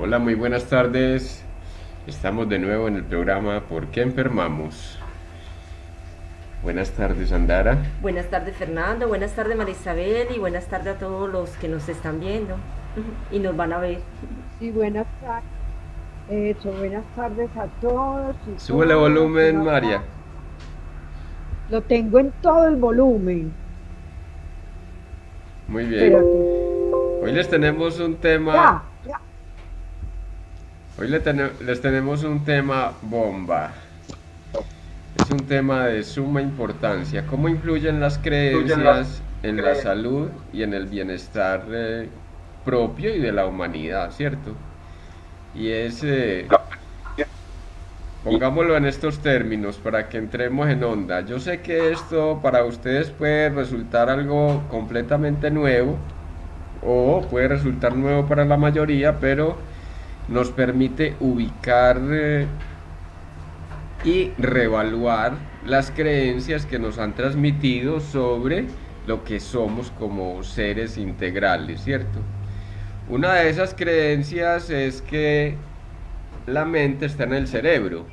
Hola, muy buenas tardes. Estamos de nuevo en el programa ¿Por qué enfermamos? Buenas tardes, Andara. Buenas tardes Fernando, buenas tardes Marisabel y buenas tardes a todos los que nos están viendo y nos van a ver. Sí, buenas tardes. Eso, buenas tardes a todos y Súbele todas. Un volumen, María. abrazo. Lo tengo en todo el volumen. Muy bien. Espérate. Hoy les tenemos un tema. Ya, ya. Les tenemos un tema bomba. Es un tema de suma importancia. ¿Cómo influyen las creencias en la salud y en el bienestar propio y de la humanidad, cierto? Y es Pongámoslo en estos términos para que entremos en onda. Yo sé que esto para ustedes puede resultar algo completamente nuevo o puede resultar nuevo para la mayoría, pero nos permite ubicar y reevaluar las creencias que nos han transmitido sobre lo que somos como seres integrales, ¿cierto? Una de esas creencias es que la mente está en el cerebro.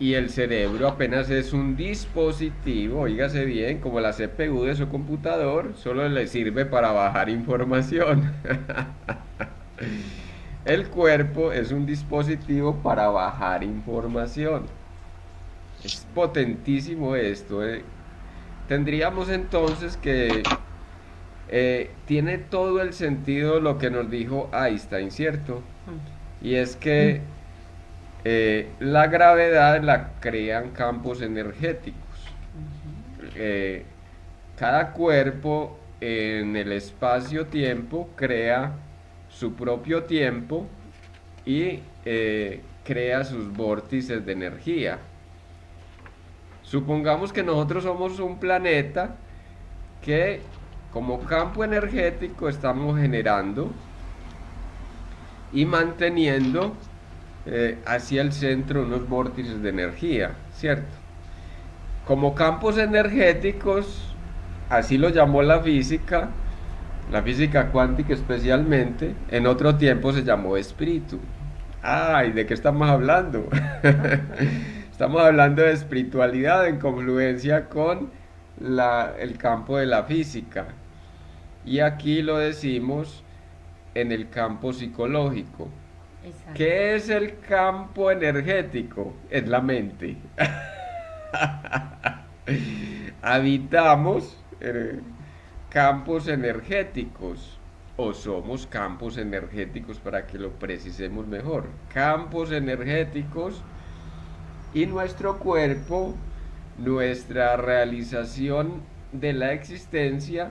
Y el cerebro apenas es un dispositivo, oígase bien, como la CPU de su computador, solo le sirve para bajar información. El cuerpo es un dispositivo para bajar información. Es potentísimo esto. Tendríamos entonces que tiene todo el sentido lo que nos dijo Einstein, ¿cierto? Y es que la gravedad la crean campos energéticos. Eh, Cada cuerpo en el espacio-tiempo crea su propio tiempo y crea sus vórtices de energía. Supongamos que nosotros somos un planeta que como campo energético estamos generando y manteniendo hacia el centro unos vórtices de energía, ¿cierto? Como campos energéticos, así lo llamó la física cuántica especialmente, en otro tiempo se llamó espíritu. Ay, ¿de qué estamos hablando? Estamos hablando de espiritualidad en confluencia con el campo de la física. Y aquí lo decimos en el campo psicológico. Exacto. ¿Qué es el campo energético? Es la mente. Habitamos campos energéticos o somos campos energéticos para que lo precisemos mejor. Campos energéticos y nuestro cuerpo, nuestra realización de la existencia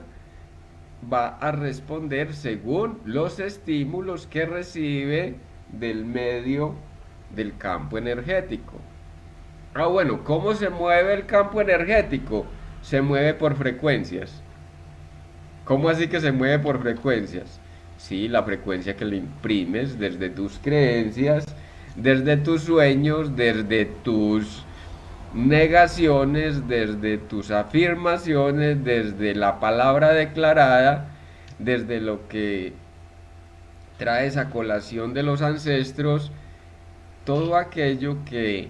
va a responder según los estímulos que recibe del medio del campo energético. Ah, bueno, ¿cómo se mueve el campo energético? Se mueve por frecuencias. ¿Cómo así que se mueve por frecuencias? Sí, la frecuencia que le imprimes desde tus creencias, desde tus sueños, desde tus negaciones, desde tus afirmaciones, desde la palabra declarada, desde lo que traes a colación de los ancestros, todo aquello que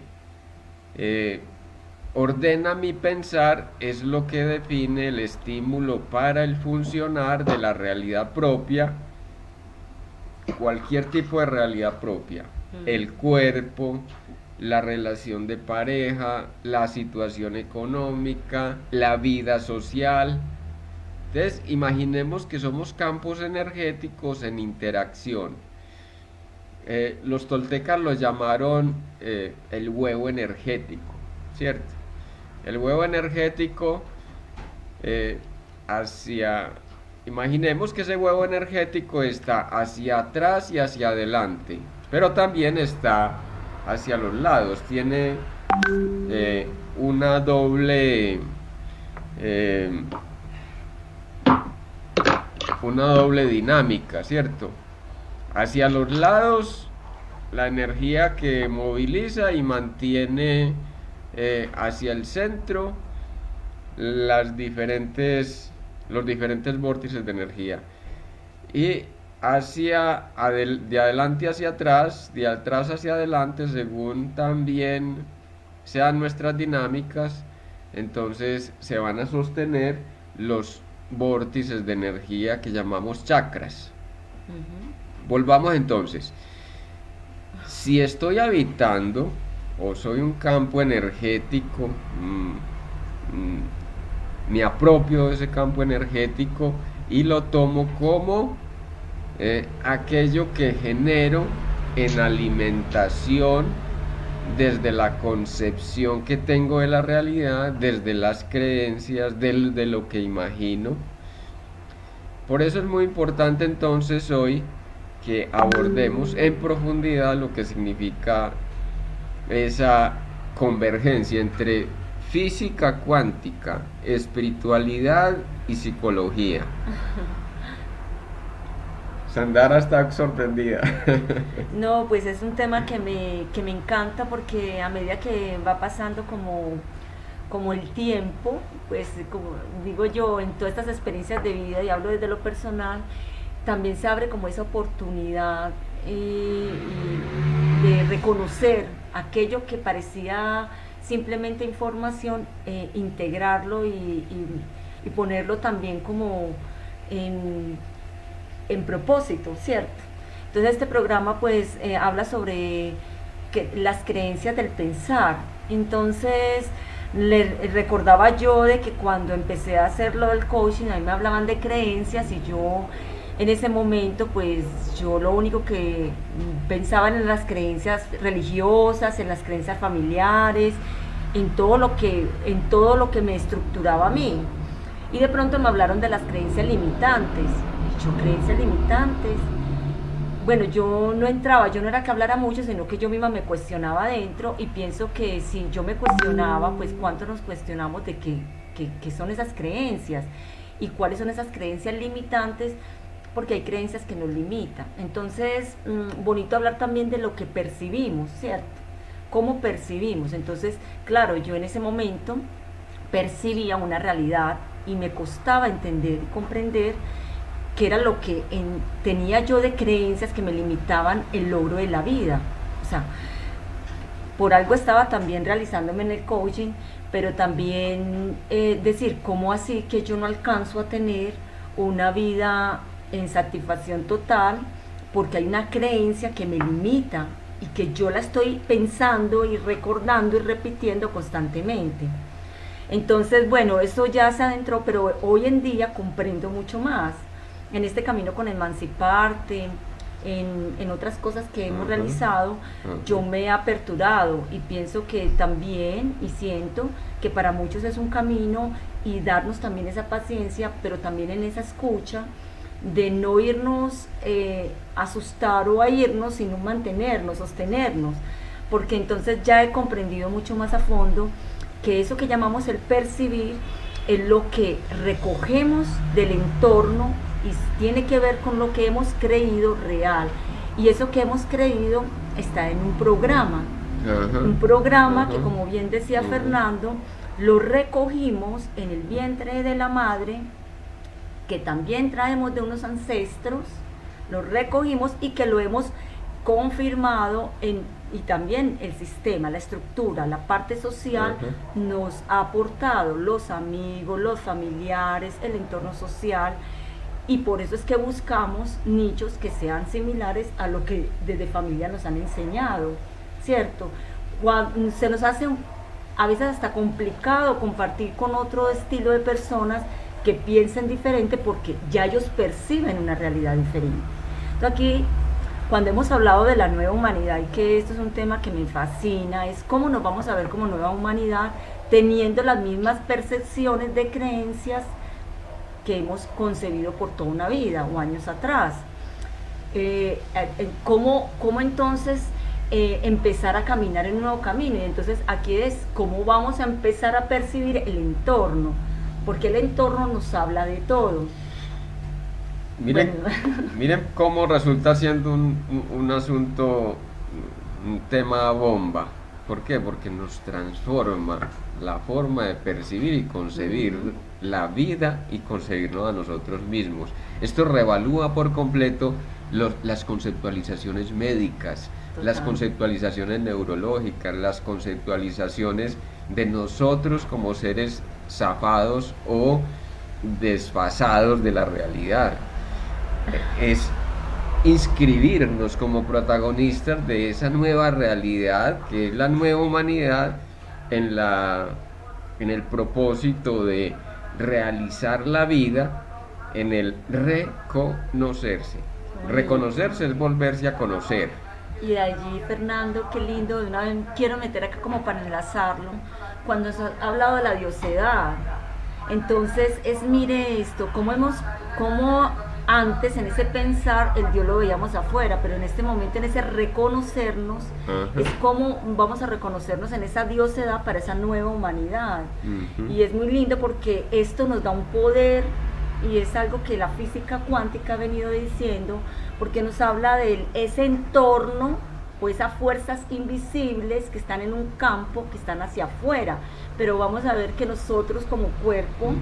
eh, ordena mi pensar es lo que define el estímulo para el funcionar de la realidad propia, cualquier tipo de realidad propia, el cuerpo, la relación de pareja, la situación económica, la vida social. Entonces, imaginemos que somos campos energéticos en interacción. Los toltecas lo llamaron el huevo energético, ¿cierto? El huevo energético eh, hacia... Imaginemos que ese huevo energético está hacia atrás y hacia adelante, pero también está hacia los lados. Tiene eh, una doble... eh, una doble dinámica, ¿cierto? Hacia los lados, la energía que moviliza y mantiene hacia el centro los diferentes vórtices de energía. Y de adelante hacia atrás, de atrás hacia adelante, según también sean nuestras dinámicas, entonces se van a sostener los vórtices de energía que llamamos chakras. Volvamos entonces. Si estoy habitando o soy un campo energético, me apropio de ese campo energético y lo tomo como aquello que genero en alimentación desde la concepción que tengo de la realidad, desde las creencias, de lo que imagino. Por eso es muy importante entonces hoy que abordemos en profundidad lo que significa esa convergencia entre física cuántica, espiritualidad y psicología. Sandara está sorprendida. No, pues es un tema que me encanta porque a medida que va pasando como el tiempo, pues como digo yo, en todas estas experiencias de vida, y hablo desde lo personal, también se abre como esa oportunidad de reconocer aquello que parecía simplemente información, integrarlo y ponerlo también como en propósito, ¿cierto? Entonces este programa pues habla sobre las creencias del pensar. Entonces le recordaba yo de que cuando empecé a hacerlo del coaching, a mí me hablaban de creencias y yo en ese momento pues yo lo único que pensaba en las creencias religiosas, en las creencias familiares, en todo lo que me estructuraba a mí. Y de pronto me hablaron de las creencias limitantes. Y yo, creencias limitantes. Bueno, yo no entraba, yo no era que hablara mucho, sino que yo misma me cuestionaba adentro y pienso que si yo me cuestionaba, pues cuánto nos cuestionamos de qué son esas creencias y cuáles son esas creencias limitantes, porque hay creencias que nos limitan. Entonces, bonito hablar también de lo que percibimos, ¿cierto? ¿Cómo percibimos? Entonces, claro, yo en ese momento percibía una realidad y me costaba entender y comprender qué era lo que tenía yo de creencias que me limitaban el logro de la vida. O sea, por algo estaba también realizándome en el coaching, pero también decir, ¿cómo así que yo no alcanzo a tener una vida en satisfacción total? Porque hay una creencia que me limita y que yo la estoy pensando y recordando y repitiendo constantemente. Entonces, bueno, eso ya se adentró, pero hoy en día comprendo mucho más. En este camino con Emanciparte, en otras cosas que hemos realizado, yo me he aperturado y pienso que también, y siento que para muchos es un camino y darnos también esa paciencia, pero también en esa escucha, de no irnos a asustar o a irnos, sino mantenernos, sostenernos, porque entonces ya he comprendido mucho más a fondo que eso que llamamos el percibir es lo que recogemos del entorno y tiene que ver con lo que hemos creído real. Y eso que hemos creído está en un programa. Un programa que, como bien decía Fernando, lo recogimos en el vientre de la madre, que también traemos de unos ancestros, lo recogimos y que lo hemos confirmado y también el sistema, la estructura, la parte social nos ha aportado los amigos, los familiares, el entorno social, y por eso es que buscamos nichos que sean similares a lo que desde familia nos han enseñado, ¿cierto? Cuando se nos hace a veces hasta complicado compartir con otro estilo de personas que piensen diferente porque ya ellos perciben una realidad diferente. Entonces aquí, cuando hemos hablado de la nueva humanidad, y que esto es un tema que me fascina, es cómo nos vamos a ver como nueva humanidad teniendo las mismas percepciones de creencias que hemos concebido por toda una vida o años atrás. ¿Cómo entonces empezar a caminar en un nuevo camino? Y entonces aquí es cómo vamos a empezar a percibir el entorno, porque el entorno nos habla de todo. Miren, miren cómo resulta siendo un asunto, un tema bomba. ¿Por qué? Porque nos transforma la forma de percibir y concebir la vida y concebirnos a nosotros mismos. Esto revalúa por completo las conceptualizaciones médicas, las Total. conceptualizaciones neurológicas, las conceptualizaciones de nosotros como seres zafados o desfasados de la realidad. Es inscribirnos como protagonistas de esa nueva realidad que es la nueva humanidad en el propósito de realizar la vida en el reconocerse. Reconocerse es volverse a conocer. Y de allí, Fernando, qué lindo, de una vez quiero meter acá como para enlazarlo, cuando se ha hablado de la diosedad. Entonces, mire esto, cómo antes en ese pensar el Dios lo veíamos afuera, pero en este momento en ese reconocernos, Ajá. es como vamos a reconocernos en esa diosedad para esa nueva humanidad. Y es muy lindo porque esto nos da un poder y es algo que la física cuántica ha venido diciendo, porque nos habla de ese entorno o esas fuerzas invisibles que están en un campo, que están hacia afuera, pero vamos a ver que nosotros como cuerpo,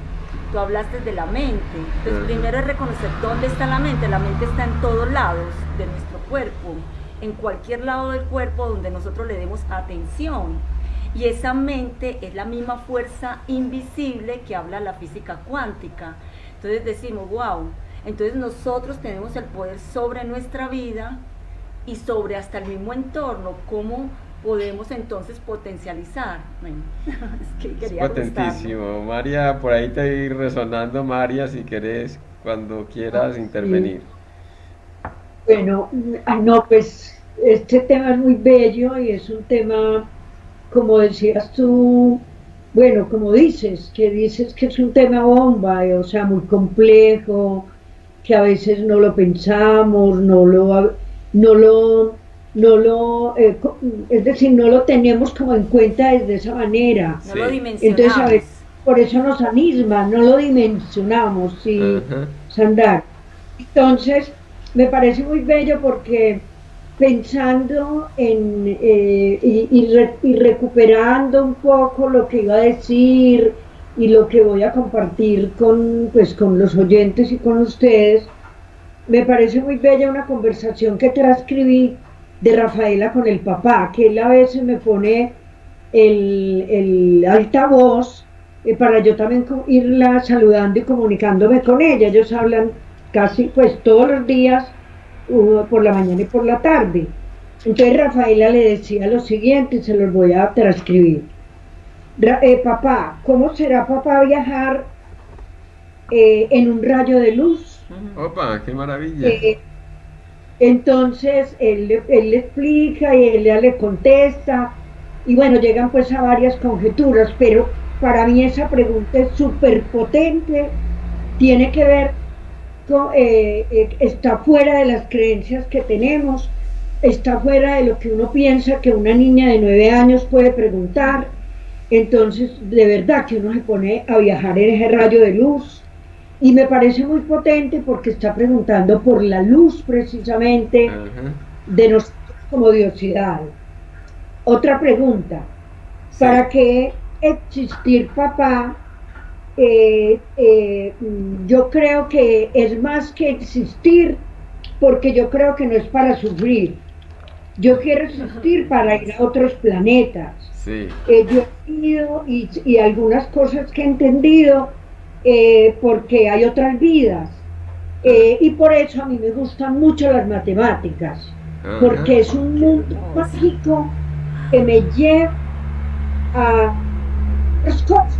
tú hablaste de la mente, entonces primero es reconocer dónde está la mente está en todos lados de nuestro cuerpo, en cualquier lado del cuerpo donde nosotros le demos atención, y esa mente es la misma fuerza invisible que habla la física cuántica. Entonces decimos, wow, entonces nosotros tenemos el poder sobre nuestra vida y sobre hasta el mismo entorno. ¿Cómo podemos entonces potencializar? Bueno, es que quería Es potentísimo. María, por ahí te ir resonando, María, si querés, cuando quieras intervenir. Bueno, no, pues este tema es muy bello y es un tema, como decías tú, bueno, como dices que es un tema bomba, o sea, muy complejo, que a veces no lo pensamos, no lo, no lo, es decir, no lo tenemos como en cuenta desde esa manera. No lo Sí. Entonces, a dimensionamos. veces, por eso nos anisma, no lo dimensionamos, sí, Ajá. Sandar. Entonces, me parece muy bello porque pensando y recuperando un poco lo que iba a decir y lo que voy a compartir pues, con los oyentes y con ustedes, me parece muy bella una conversación que transcribí de Rafaela con el papá, que él a veces me pone el altavoz para yo también irla saludando y comunicándome con ella. Ellos hablan casi pues todos los días, por la mañana y por la tarde. Entonces Rafaela le decía lo siguiente, se los voy a transcribir. Papá, ¿cómo será papá viajar en un rayo de luz? Opa, qué maravilla. Entonces él le explica y ella le contesta y bueno, llegan pues a varias conjeturas, pero para mí esa pregunta es súper potente, tiene que ver con, está fuera de las creencias que tenemos, está fuera de lo que uno piensa que una niña de 9 años puede preguntar, entonces de verdad que uno se pone a viajar en ese rayo de luz. Y me parece muy potente porque está preguntando por la luz precisamente Ajá. de nosotros como diosidad. Otra pregunta, Sí. ¿para qué existir papá? Yo creo que es más que existir porque yo creo que no es para sufrir. Yo quiero existir para ir a otros planetas. Sí. Yo he ido y algunas cosas que he entendido porque hay otras vidas. Y por eso a mí me gustan mucho las matemáticas, Ajá. porque es un mundo mágico que me lleva a otras cosas.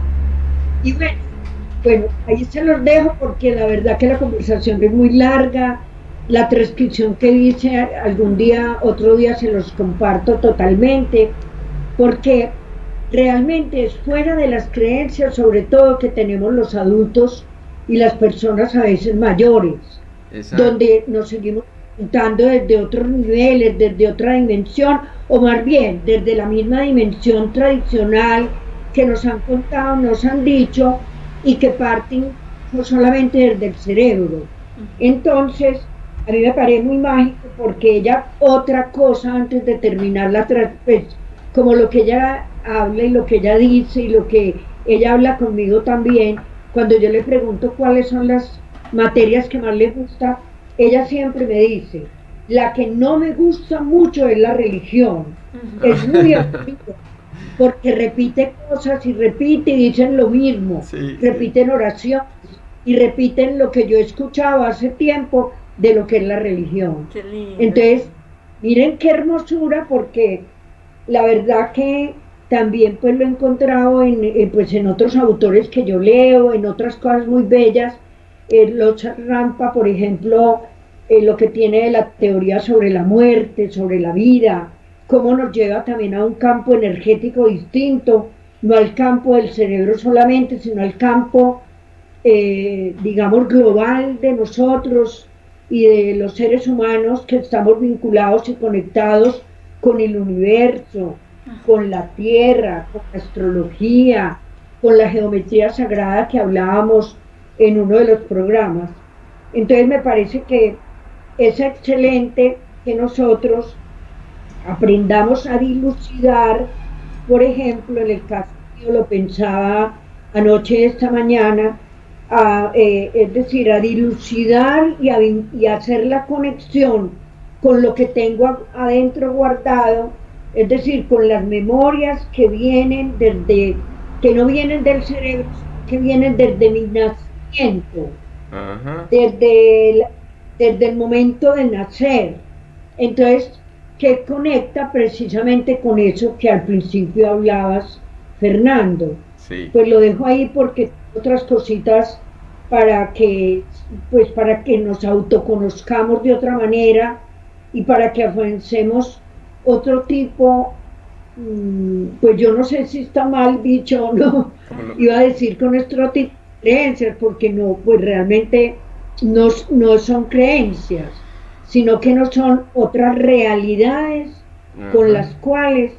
Y bueno, ahí se los dejo porque la verdad que la conversación es muy larga. La transcripción que hice algún día, otro día se los comparto totalmente, porque realmente es fuera de las creencias, sobre todo que tenemos los adultos y las personas a veces mayores, Exacto. donde nos seguimos preguntando desde otros niveles, desde otra dimensión, o más bien desde la misma dimensión tradicional que nos han contado, nos han dicho, y que parten no solamente desde el cerebro. Entonces, a mí me parece muy mágico porque ella, otra cosa antes de terminar pues, como lo que ella habla y lo que ella dice y lo que ella habla conmigo también, cuando yo le pregunto cuáles son las materias que más le gusta, ella siempre me dice, la que no me gusta mucho es la religión, es muy aburrido, porque repite cosas y dicen lo mismo, Sí, sí. repiten oraciones y repiten lo que yo escuchaba hace tiempo de lo que es la religión. Qué lindo, sí. Entonces, miren qué hermosura, porque la verdad que también pues lo he encontrado pues en otros autores que yo leo, en otras cosas muy bellas. Locha Rampa, por ejemplo, lo que tiene de la teoría sobre la muerte, sobre la vida, cómo nos lleva también a un campo energético distinto, no al campo del cerebro solamente, sino al campo, digamos, global de nosotros y de los seres humanos que estamos vinculados y conectados con el universo, con la tierra, con la astrología, con la geometría sagrada que hablábamos en uno de los programas. Entonces me parece que es excelente que nosotros aprendamos a dilucidar, por ejemplo, en el caso yo lo pensaba anoche, esta mañana, es decir, a dilucidar y a hacer la conexión con lo que tengo adentro guardado, es decir, con las memorias que vienen que no vienen del cerebro, que vienen desde mi nacimiento, Ajá. desde desde el momento de nacer. Entonces, ¿qué conecta precisamente con eso que al principio hablabas, Fernando? Sí. Pues lo dejo ahí porque otras cositas para que, pues para que nos autoconozcamos de otra manera y para que avancemos otro tipo, pues yo no sé si está mal dicho o no, Como lo- iba a decir con otro tipo de creencias, porque no, pues realmente no son creencias, sino que no son otras realidades con Ajá. las cuales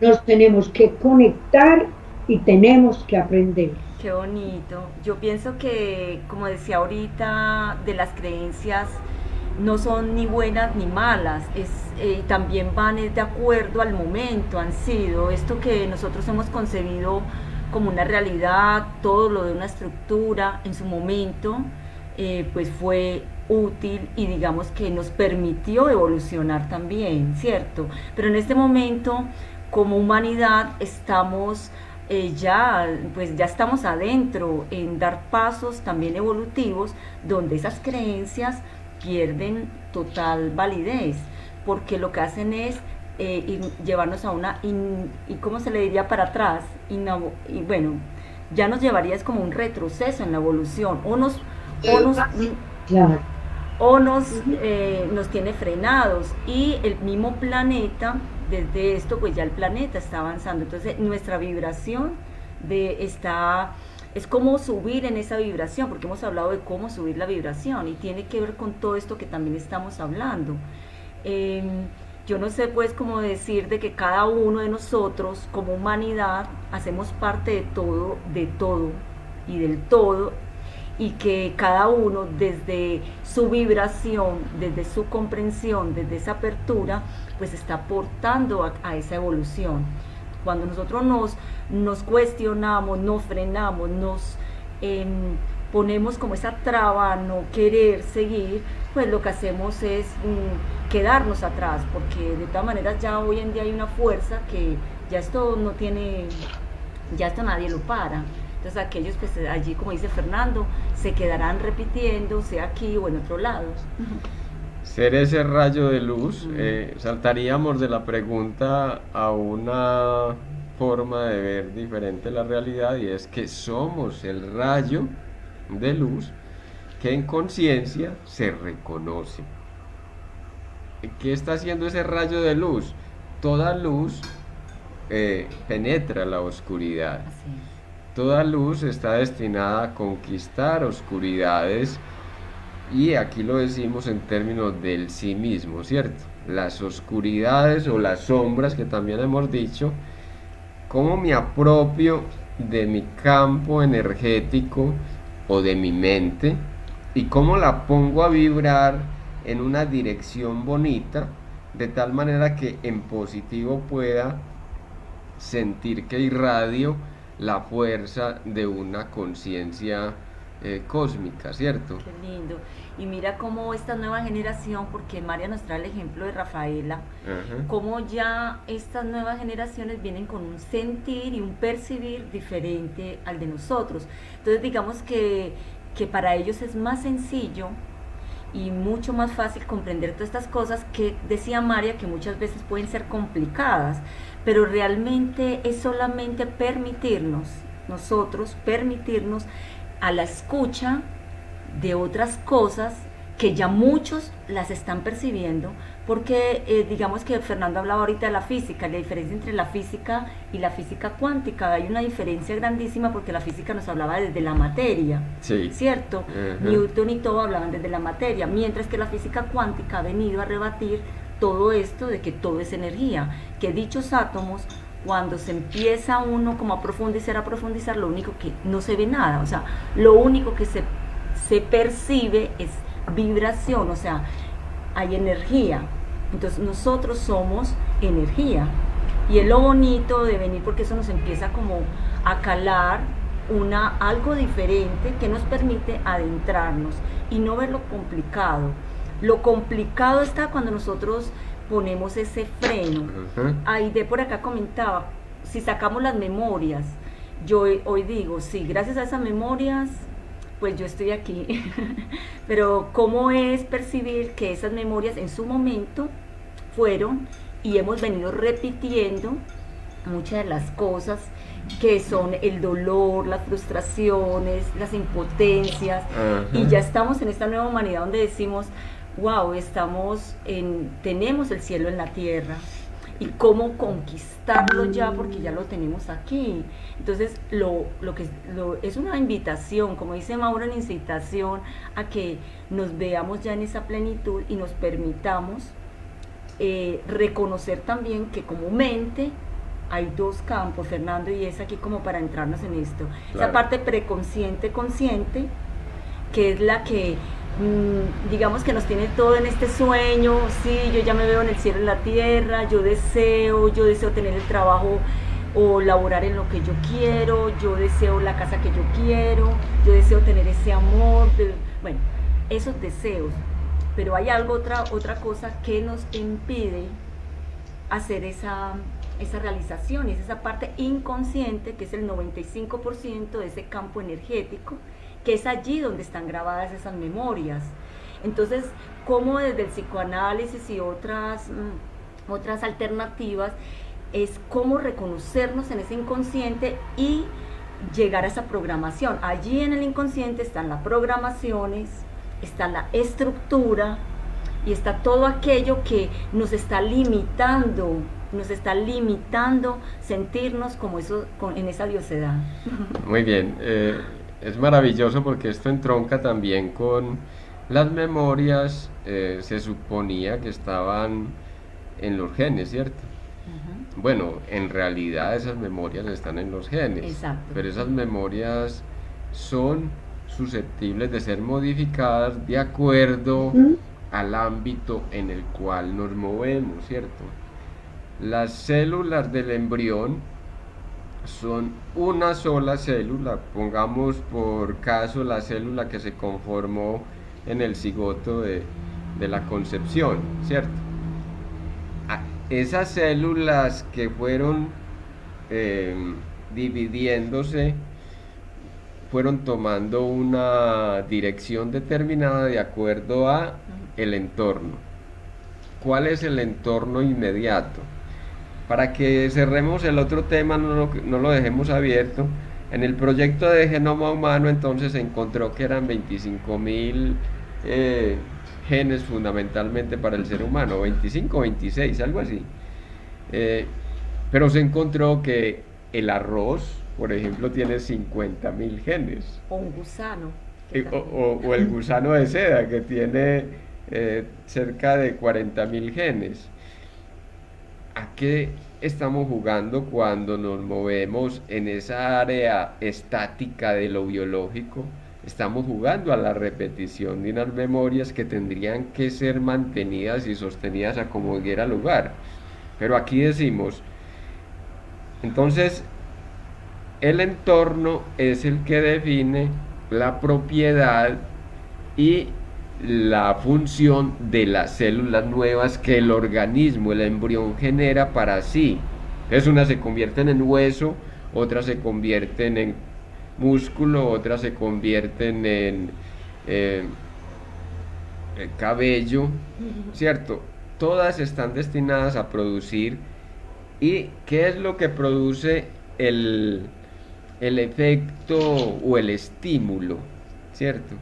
nos tenemos que conectar y tenemos que aprender. Qué bonito. Yo pienso que, como decía ahorita, de las creencias no son ni buenas ni malas, también van de acuerdo al momento, han sido esto que nosotros hemos concebido como una realidad, todo lo de una estructura en su momento, pues fue útil y digamos que nos permitió evolucionar también, ¿cierto? Pero en este momento, como humanidad, estamos pues ya estamos adentro en dar pasos también evolutivos donde esas creencias pierden total validez porque lo que hacen es llevarnos a y cómo se le diría para atrás y bueno, ya nos llevaría es como un retroceso en la evolución o nos Claro. nos tiene frenados y el mismo planeta, desde esto pues ya el planeta está avanzando, entonces nuestra vibración es como subir en esa vibración, porque hemos hablado de cómo subir la vibración y tiene que ver con todo esto que también estamos hablando. Eh, yo no sé pues cómo decir de que cada uno de nosotros como humanidad hacemos parte de todo y del todo y que cada uno desde su vibración, desde su comprensión, desde esa apertura, pues está aportando a esa evolución. Cuando nosotros nos cuestionamos, nos frenamos, nos ponemos como esa traba a no querer seguir, pues lo que hacemos es quedarnos atrás, porque de todas maneras ya hoy en día hay una fuerza que ya esto no tiene, ya esto nadie lo para. Entonces aquellos pues allí, como dice Fernando, se quedarán repitiendo, sea aquí o en otro lado. Ser ese rayo de luz, saltaríamos de la pregunta a una forma de ver diferente la realidad y es que somos el rayo de luz que en conciencia se reconoce. ¿Qué está haciendo ese rayo de luz? Toda luz penetra la oscuridad. Así es. Toda luz está destinada a conquistar oscuridades y aquí lo decimos en términos del sí mismo, ¿cierto? Las oscuridades o las sombras que también hemos dicho, cómo me apropio de mi campo energético o de mi mente y cómo la pongo a vibrar en una dirección bonita de tal manera que en positivo pueda sentir que irradio la fuerza de una conciencia cósmica, ¿cierto? Qué lindo. Y mira cómo esta nueva generación, porque María nos trae el ejemplo de Rafaela, Ajá. cómo ya estas nuevas generaciones vienen con un sentir y un percibir diferente al de nosotros. Entonces digamos que para ellos es más sencillo y mucho más fácil comprender todas estas cosas que decía María, que muchas veces pueden ser complicadas, pero realmente es solamente permitirnos, nosotros permitirnos a la escucha de otras cosas que ya muchos las están percibiendo, porque digamos que Fernando hablaba ahorita de la física, la diferencia entre la física y la física cuántica, hay una diferencia grandísima porque la física nos hablaba desde la materia, Sí. ¿cierto? Ajá. Newton y todo hablaban desde la materia, mientras que la física cuántica ha venido a rebatir todo esto de que todo es energía, que dichos átomos cuando se empieza uno como a profundizar, lo único que no se ve nada, o sea, lo único que se percibe es vibración, o sea, hay energía. Entonces nosotros somos energía. Y es lo bonito de venir porque eso nos empieza como a calar algo diferente que nos permite adentrarnos y no ver lo complicado. Lo complicado está cuando nosotros ponemos ese freno. Ajá. Aide por acá comentaba, si sacamos las memorias, yo hoy digo, sí, gracias a esas memorias, pues yo estoy aquí. Pero ¿cómo es percibir que esas memorias en su momento fueron y hemos venido repitiendo muchas de las cosas que son el dolor, las frustraciones, las impotencias, Ajá. y ya estamos en esta nueva humanidad donde decimos, wow, tenemos el cielo en la tierra, y cómo conquistarlo ya, porque ya lo tenemos aquí. Entonces, es una invitación, como dice Mauro, una incitación a que nos veamos ya en esa plenitud y nos permitamos reconocer también que como mente hay dos campos, Fernando, y es aquí como para entrarnos en esto. Claro. Esa parte preconsciente, consciente, que es la que digamos que nos tiene todo en este sueño, sí, yo ya me veo en el cielo, en la tierra, yo deseo tener el trabajo o laborar en lo que yo quiero, yo deseo la casa que yo quiero, yo deseo tener ese amor, bueno, esos deseos, pero hay otra cosa que nos impide hacer esa realización, y es esa parte inconsciente, que es el 95% de ese campo energético, que es allí donde están grabadas esas memorias. Entonces, cómo desde el psicoanálisis y otras alternativas, es cómo reconocernos en ese inconsciente y llegar a esa programación. Allí en el inconsciente están las programaciones, está la estructura y está todo aquello que nos está limitando sentirnos como eso, en esa diosedad. Muy bien, es maravilloso porque esto entronca también con las memorias, se suponía que estaban en los genes, ¿cierto? Uh-huh. Bueno, en realidad esas memorias están en los genes. Exacto. Pero esas memorias son susceptibles de ser modificadas de acuerdo al ámbito en el cual nos movemos, ¿cierto? Las células del embrión son una sola célula, pongamos por caso la célula que se conformó en el cigoto de la concepción, ¿cierto? Esas células que fueron dividiéndose, fueron tomando una dirección determinada de acuerdo a el entorno. ¿Cuál es el entorno inmediato? Para que cerremos el otro tema, no lo dejemos abierto. En el proyecto de genoma humano entonces se encontró que eran 25.000 genes fundamentalmente para el ser humano, 25 o 26, algo así. Pero se encontró que el arroz, por ejemplo, tiene 50.000 genes. O un gusano. O el gusano de seda, que tiene cerca de 40.000 genes. ¿A qué estamos jugando cuando nos movemos en esa área estática de lo biológico? Estamos jugando a la repetición de unas memorias que tendrían que ser mantenidas y sostenidas a como diera lugar. Pero aquí decimos, entonces, el entorno es el que define la propiedad y la función de las células nuevas que el organismo, el embrión, genera para sí. Entonces unas se convierten en hueso, otras se convierten en músculo, otras se convierten en eh, cabello, ¿cierto? Todas están destinadas a producir. ¿Y qué es lo que produce el efecto o el estímulo? ¿Cierto?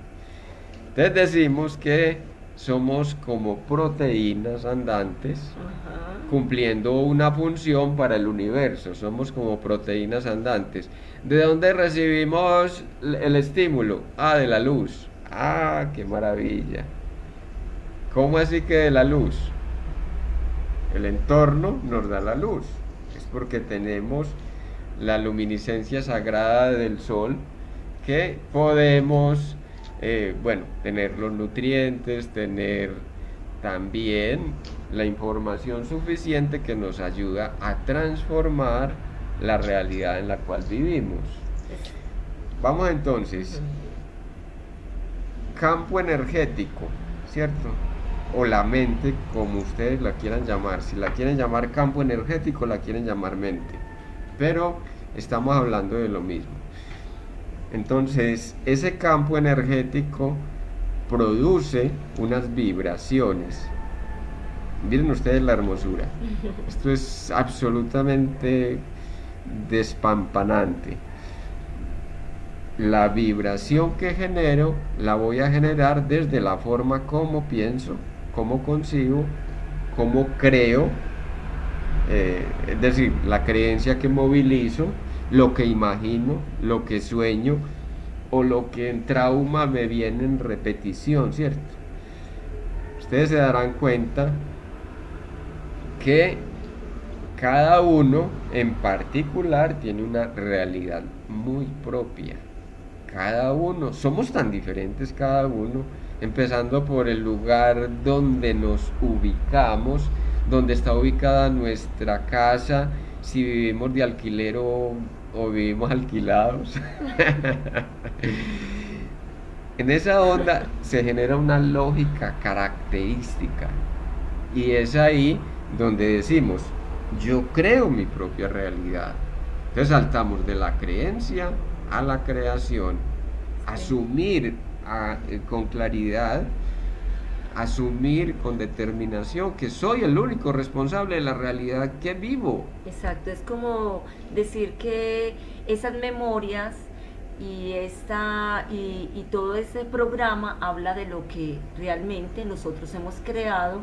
Entonces decimos que somos como proteínas andantes Ajá. cumpliendo una función para el universo. Somos como proteínas andantes. ¿De dónde recibimos el estímulo? Ah, de la luz. Ah, qué maravilla. ¿Cómo así que de la luz? El entorno nos da la luz. Es porque tenemos la luminiscencia sagrada del sol que podemos, bueno, tener los nutrientes, tener también la información suficiente que nos ayuda a transformar la realidad en la cual vivimos. Vamos entonces, campo energético, ¿cierto? O la mente, como ustedes la quieran llamar. Si la quieren llamar campo energético, la quieren llamar mente. Pero estamos hablando de lo mismo. Entonces, ese campo energético produce unas vibraciones. Miren ustedes la hermosura. Esto es absolutamente despampanante. La vibración que genero la voy a generar desde la forma como pienso, como concibo, como creo, es decir, la creencia que movilizo, lo que imagino, lo que sueño o lo que en trauma me viene en repetición, ¿cierto? Ustedes se darán cuenta que cada uno en particular tiene una realidad muy propia. Cada uno, somos tan diferentes cada uno, empezando por el lugar donde nos ubicamos, donde está ubicada nuestra casa, si vivimos de alquiler o vivimos alquilados. En esa onda se genera una lógica característica y es ahí donde decimos, yo creo mi propia realidad. Entonces saltamos de la creencia a la creación, asumir con claridad, asumir con determinación que soy el único responsable de la realidad que vivo. Exacto, es como decir que esas memorias y todo ese programa habla de lo que realmente nosotros hemos creado,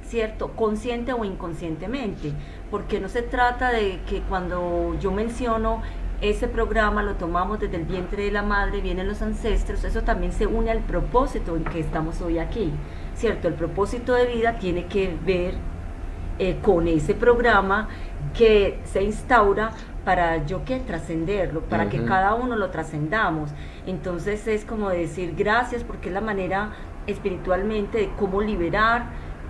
¿cierto? Consciente o inconscientemente, porque no se trata de que cuando yo menciono ese programa lo tomamos desde el vientre de la madre, vienen los ancestros, eso también se une al propósito en que estamos hoy aquí, ¿cierto? El propósito de vida tiene que ver con ese programa que se instaura para yo que trascenderlo, para que cada uno lo trascendamos. Entonces es como decir gracias porque es la manera espiritualmente de cómo liberar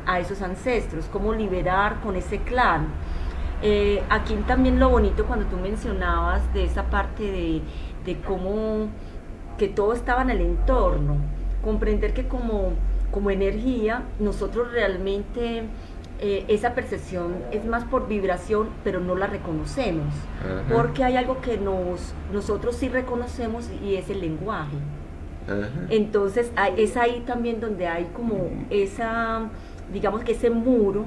a esos ancestros, cómo liberar con ese clan. Aquí también lo bonito cuando tú mencionabas de esa parte de cómo que todo estaba en el entorno, comprender que como energía nosotros realmente esa percepción es más por vibración, pero no la reconocemos. Ajá. Porque hay algo que nosotros sí reconocemos y es el lenguaje. Ajá. Entonces es ahí también donde hay como esa, digamos que ese muro,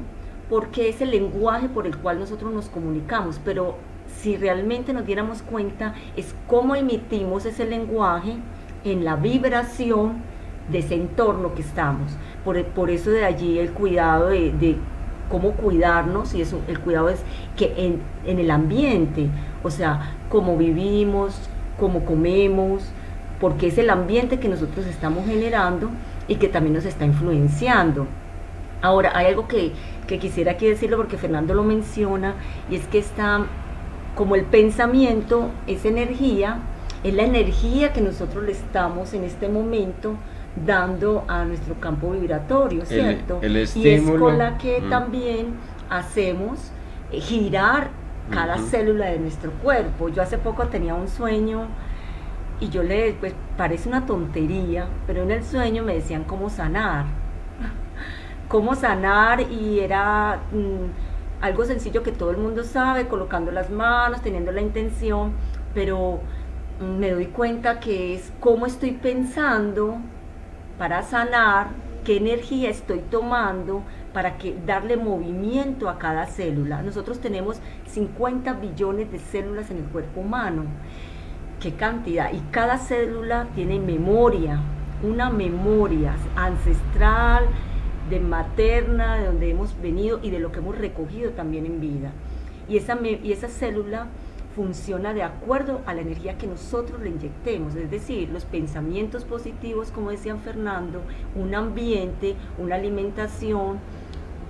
porque es el lenguaje por el cual nosotros nos comunicamos, pero si realmente nos diéramos cuenta es cómo emitimos ese lenguaje en la vibración de ese entorno que estamos. Por eso de allí el cuidado de cómo cuidarnos, y eso, el cuidado es que en el ambiente, o sea, cómo vivimos, cómo comemos, porque es el ambiente que nosotros estamos generando y que también nos está influenciando. Ahora, hay algo que quisiera aquí decirlo porque Fernando lo menciona, y es que está como el pensamiento es energía, es la energía que nosotros le estamos en este momento dando a nuestro campo vibratorio, ¿cierto? El y estímulo, es con la que también hacemos girar cada célula de nuestro cuerpo. Yo hace poco tenía un sueño y yo pues parece una tontería, pero en el sueño me decían cómo sanar, y era algo sencillo que todo el mundo sabe, colocando las manos, teniendo la intención, pero me doy cuenta que es cómo estoy pensando para sanar, qué energía estoy tomando para darle movimiento a cada célula. Nosotros tenemos 50 billones de células en el cuerpo humano. Qué cantidad. Y cada célula tiene memoria, una memoria ancestral, de materna, de donde hemos venido y de lo que hemos recogido también en vida. Y esa célula funciona de acuerdo a la energía que nosotros le inyectemos, es decir, los pensamientos positivos, como decía Fernando, un ambiente, una alimentación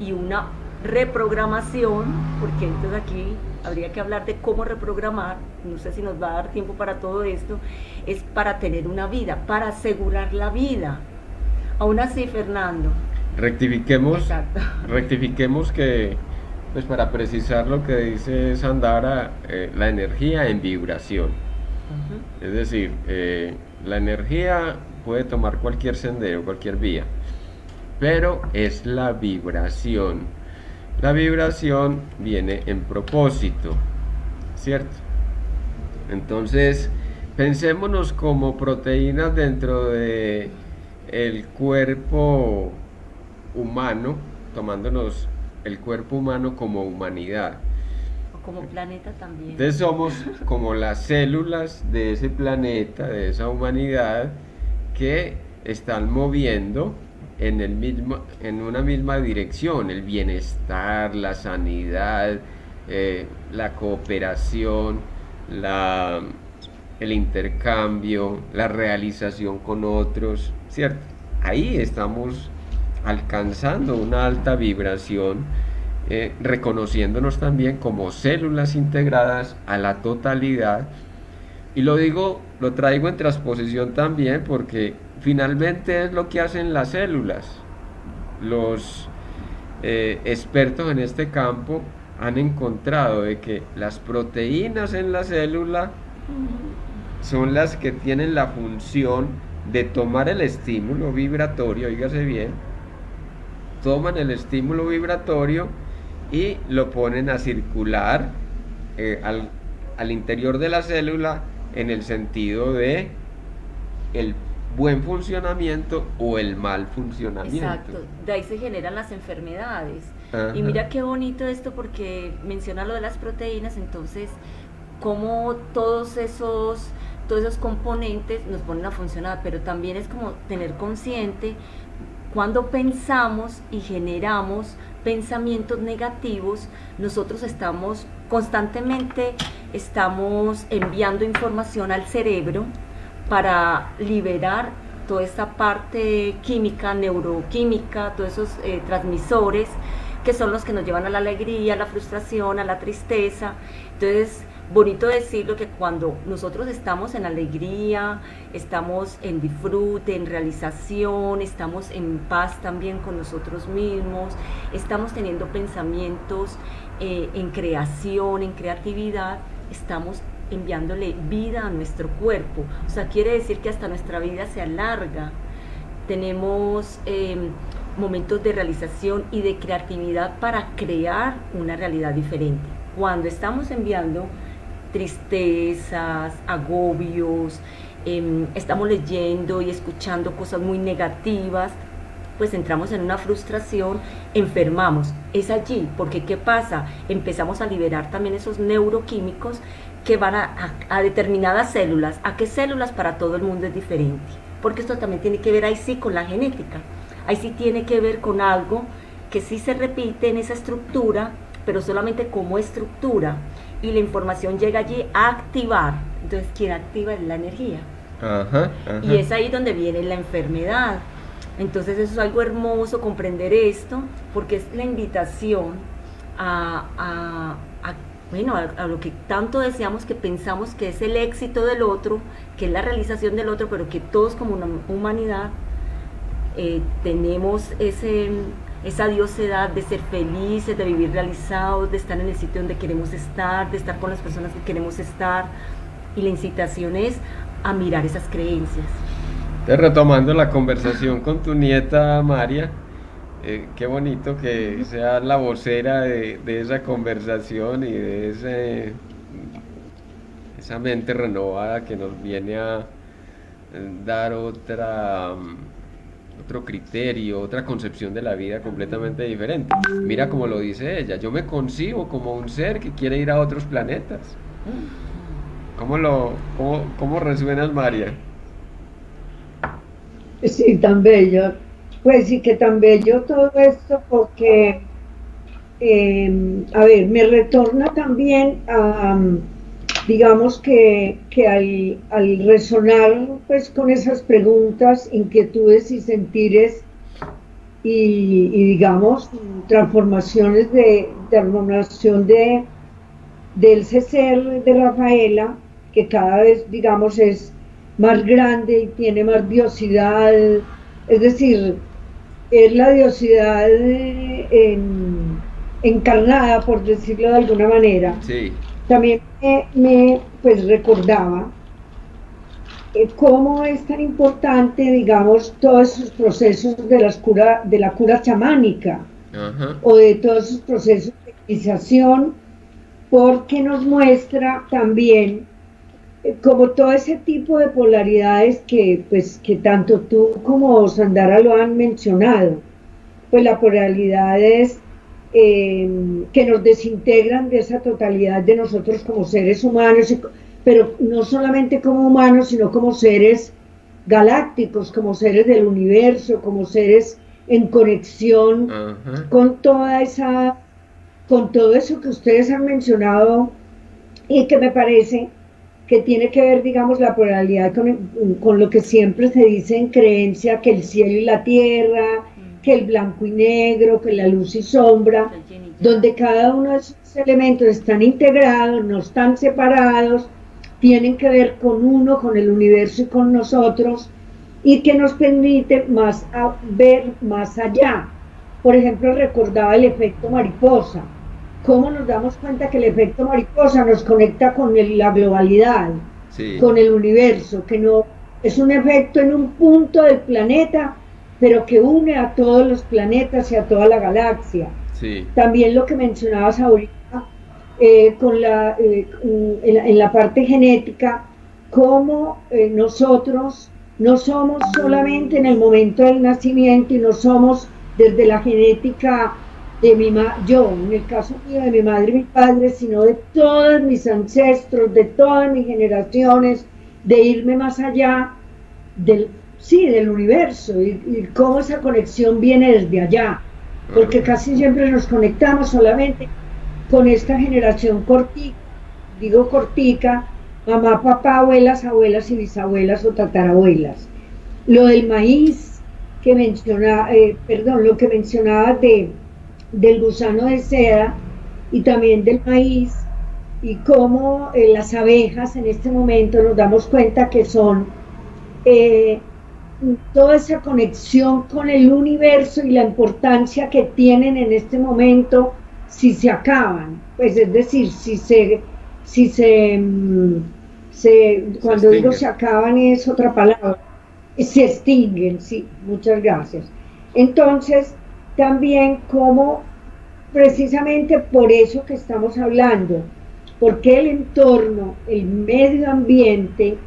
y una reprogramación, porque entonces aquí habría que hablar de cómo reprogramar, no sé si nos va a dar tiempo para todo esto, es para tener una vida, para asegurar la vida. Aún así, Fernando. Rectifiquemos que, pues para precisar lo que dice Sandara, la energía en vibración. Es decir, la energía puede tomar cualquier sendero, cualquier vía, pero es la vibración. La vibración viene en propósito, ¿cierto? Entonces, pensémonos como proteínas dentro de el cuerpo humano, tomándonos el cuerpo humano como humanidad. O como planeta también. Entonces somos como las células de ese planeta, de esa humanidad, que están moviendo en una misma dirección, el bienestar, la sanidad, la cooperación, el intercambio, la realización con otros, ¿cierto? Ahí estamos alcanzando una alta vibración, reconociéndonos también como células integradas a la totalidad. Y lo traigo en transposición también porque finalmente es lo que hacen las células. Los expertos en este campo han encontrado de que las proteínas en la célula son las que tienen la función de tomar el estímulo vibratorio, oígase bien, toman el estímulo vibratorio y lo ponen a circular al interior de la célula en el sentido de el buen funcionamiento o el mal funcionamiento. Exacto, de ahí se generan las enfermedades. Ajá. Y mira qué bonito esto porque menciona lo de las proteínas, entonces como todos esos componentes nos ponen a funcionar, pero también es como tener consciente cuando pensamos y generamos pensamientos negativos, nosotros constantemente estamos enviando información al cerebro para liberar toda esta parte química, neuroquímica, todos esos transmisores que son los que nos llevan a la alegría, a la frustración, a la tristeza. Entonces, bonito decirlo que cuando nosotros estamos en alegría, estamos en disfrute, en realización, estamos en paz también con nosotros mismos, estamos teniendo pensamientos en creación, en creatividad, estamos enviándole vida a nuestro cuerpo. O sea, quiere decir que hasta nuestra vida se alarga. Tenemos momentos de realización y de creatividad para crear una realidad diferente. Cuando estamos enviando tristezas, agobios, estamos leyendo y escuchando cosas muy negativas, pues entramos en una frustración, enfermamos. Es allí, porque ¿qué pasa? Empezamos a liberar también esos neuroquímicos que van a determinadas células. ¿A qué células? Para todo el mundo es diferente, porque esto también tiene que ver ahí sí con la genética, ahí sí tiene que ver con algo que sí se repite en esa estructura, pero solamente como estructura, y la información llega allí a activar. Entonces, ¿quién activa? Es la energía. Ajá. Y es ahí donde viene la enfermedad. Entonces eso es algo hermoso, comprender esto, porque es la invitación a lo que tanto deseamos, que pensamos que es el éxito del otro, que es la realización del otro, pero que todos como una humanidad tenemos esa diosidad de ser felices, de vivir realizados, de estar en el sitio donde queremos estar, de estar con las personas que queremos estar. Y la incitación es a mirar esas creencias. Retomando la conversación con tu nieta María, qué bonito que sea la vocera de esa conversación y de esa mente renovada que nos viene a dar otro criterio, otra concepción de la vida completamente diferente. Mira como lo dice ella, yo me concibo como un ser que quiere ir a otros planetas. ¿Cómo resuenas, María? Sí, tan bello. Pues sí que tan bello todo esto porque, a ver, me retorna también a, digamos que al resonar pues con esas preguntas, inquietudes y sentires y digamos transformaciones de transformación del ser de Rafaela, que cada vez digamos es más grande y tiene más diosidad, es decir, es la diosidad encarnada, por decirlo de alguna manera. Sí. También pues recordaba cómo es tan importante, digamos, todos esos procesos de la cura chamánica. Ajá. O de todos esos procesos de iniciación, porque nos muestra también como todo ese tipo de polaridades que tanto tú como Sandara lo han mencionado, pues la polaridad es que nos desintegran de esa totalidad de nosotros como seres humanos, pero no solamente como humanos, sino como seres galácticos, como seres del universo, como seres en conexión con con todo eso que ustedes han mencionado y que me parece que tiene que ver, digamos, la pluralidad con lo que siempre se dice en creencia, que el cielo y la tierra, que el blanco y negro, que la luz y sombra, donde cada uno de esos elementos están integrados, no están separados, tienen que ver con uno, con el universo y con nosotros, y que nos permite ver más allá. Por ejemplo, recordaba el efecto mariposa. ¿Cómo nos damos cuenta que el efecto mariposa nos conecta con la globalidad, sí, con el universo, que no es un efecto en un punto del planeta, pero que une a todos los planetas y a toda la galaxia? Sí. También lo que mencionabas ahorita en la parte genética, cómo nosotros no somos solamente en el momento del nacimiento y no somos desde la genética de yo, en el caso mío, de mi madre y mi padre, sino de todos mis ancestros, de todas mis generaciones, de irme más allá del universo y cómo esa conexión viene desde allá, porque casi siempre nos conectamos solamente con esta generación cortica, digo cortica, mamá, papá, abuelas, abuelas y bisabuelas o tatarabuelas. Lo del maíz que lo que mencionaba del gusano de seda y también del maíz, y cómo las abejas en este momento nos damos cuenta que son toda esa conexión con el universo y la importancia que tienen en este momento si se acaban, pues es decir, cuando digo se acaban es otra palabra, se extinguen, sí, muchas gracias. Entonces, también como precisamente por eso que estamos hablando, porque el entorno, el medio ambiente,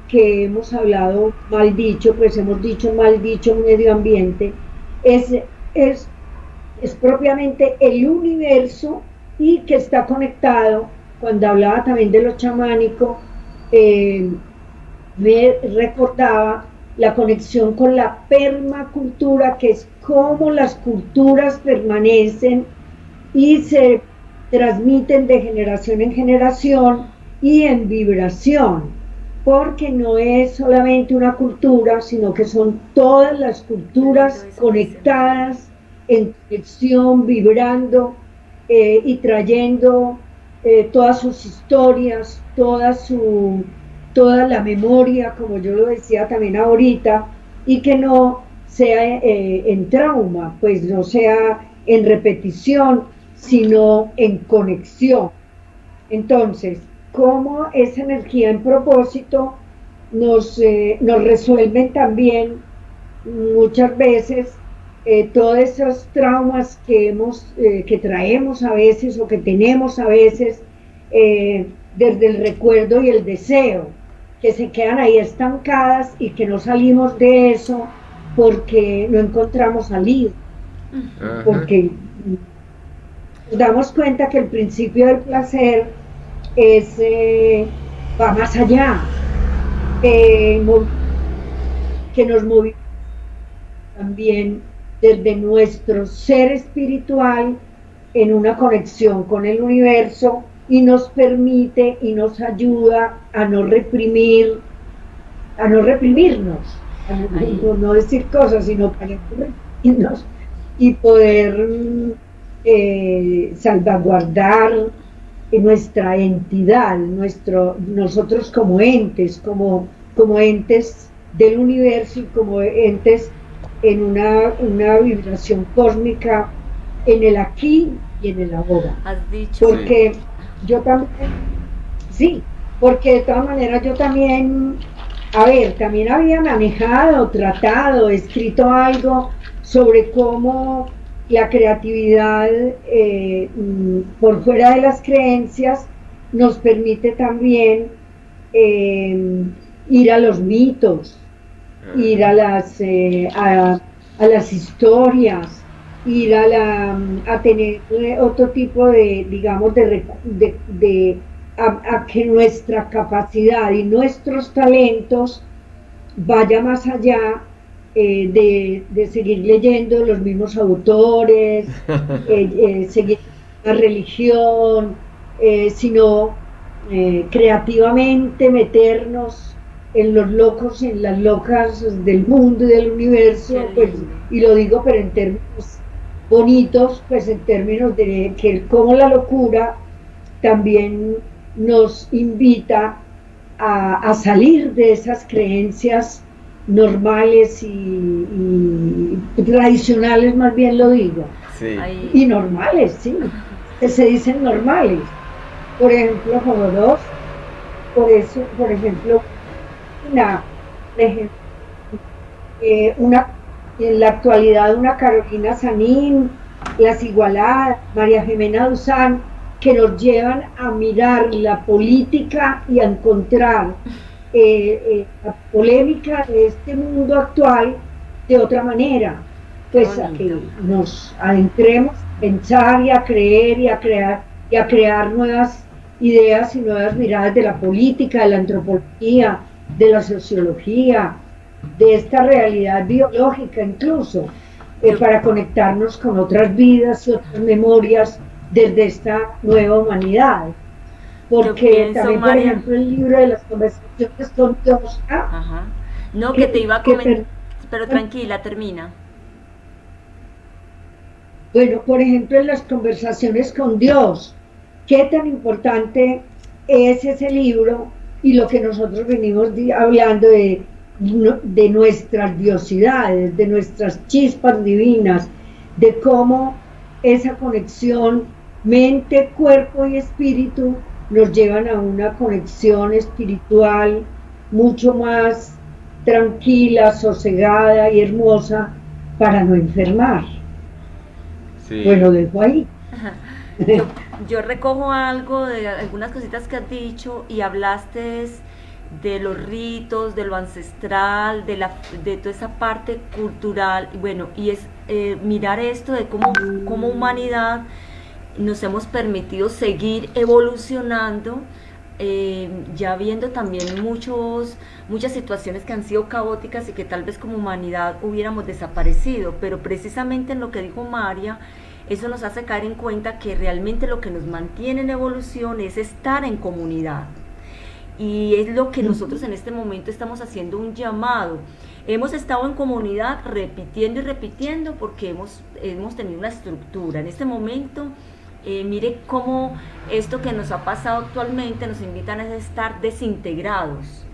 que hemos hablado mal dicho, pues hemos dicho mal dicho medio ambiente, es propiamente el universo y que está conectado. Cuando hablaba también de lo chamánico, me recordaba la conexión con la permacultura, que es cómo las culturas permanecen y se transmiten de generación en generación y en vibración, porque no es solamente una cultura, sino que son todas las culturas conectadas en conexión, vibrando y trayendo todas sus historias, toda la memoria, como yo lo decía también ahorita, y que no sea en trauma, pues no sea en repetición, sino en conexión. Entonces, cómo esa energía en propósito nos resuelven también muchas veces todos esos traumas que traemos a veces o que tenemos a veces desde el recuerdo y el deseo, que se quedan ahí estancadas y que no salimos de eso porque no encontramos salida, Ajá. porque nos damos cuenta que el principio del placer es, va más allá, que, que nos movimos también desde nuestro ser espiritual en una conexión con el universo y nos permite y nos ayuda a no reprimirnos, a Ahí, no decir cosas, sino para no reprimirnos y poder salvaguardar nuestra entidad, nosotros como entes del universo y como entes en una vibración cósmica en el aquí y en el ahora. has dicho, Sí. Porque yo también, sí, porque de todas maneras yo también, a ver, también había manejado, tratado, escrito algo sobre cómo la creatividad por fuera de las creencias nos permite también eh, ir a los mitos, ir Ajá. a las historias, ir a tener otro tipo de, digamos, a que nuestra capacidad y nuestros talentos vaya más allá de seguir leyendo los mismos autores, seguir la religión, sino creativamente meternos en los locos y en las locas del mundo y del qué universo, pues, lindo. y lo digo, pero en términos bonitos, pues en términos de que como la locura también nos invita a salir de esas creencias normales y tradicionales, más bien lo digo, Sí. Ahí, y normales, sí, que se dicen normales. Por ejemplo, como dos, por eso, por ejemplo, una, por ejemplo, una, en la actualidad una Carolina Sanín, las Igualadas, María Jimena Duzán, que nos llevan a mirar la política y a encontrar la polémica de este mundo actual de otra manera, qué pues a bonito. que nos adentremos a pensar y a creer y a crear nuevas ideas y nuevas miradas de la política, de la antropología, de la sociología, de esta realidad biológica incluso, Yo, para conectarnos con otras vidas y otras memorias desde esta nueva humanidad. yo Porque pienso, también, por María, ejemplo, el libro de las conversaciones con Dios, ajá. No, que te que, iba a que comentar, pero tranquila, termina. bueno, por ejemplo, en las conversaciones con Dios, qué tan importante es ese libro y lo que nosotros venimos hablando de nuestras diosidades, de nuestras chispas divinas, de cómo esa conexión mente, cuerpo y espíritu nos llevan a una conexión espiritual mucho más tranquila, sosegada y hermosa para no enfermar. Sí. Bueno, dejo ahí. Yo, yo recojo algo de algunas cositas que has dicho y hablaste de los ritos, de lo ancestral, de toda esa parte cultural. Y bueno, y es mirar esto de cómo como humanidad nos hemos permitido seguir evolucionando, ya viendo también muchas situaciones que han sido caóticas y que tal vez como humanidad hubiéramos desaparecido, pero precisamente en lo que dijo María, eso nos hace caer en cuenta que realmente lo que nos mantiene en evolución es estar en comunidad. Y es lo que nosotros en este momento estamos haciendo un llamado. Hemos estado en comunidad repitiendo y repitiendo porque hemos tenido una estructura. En este momento, mire cómo esto que nos ha pasado actualmente nos invitan a estar desintegrados.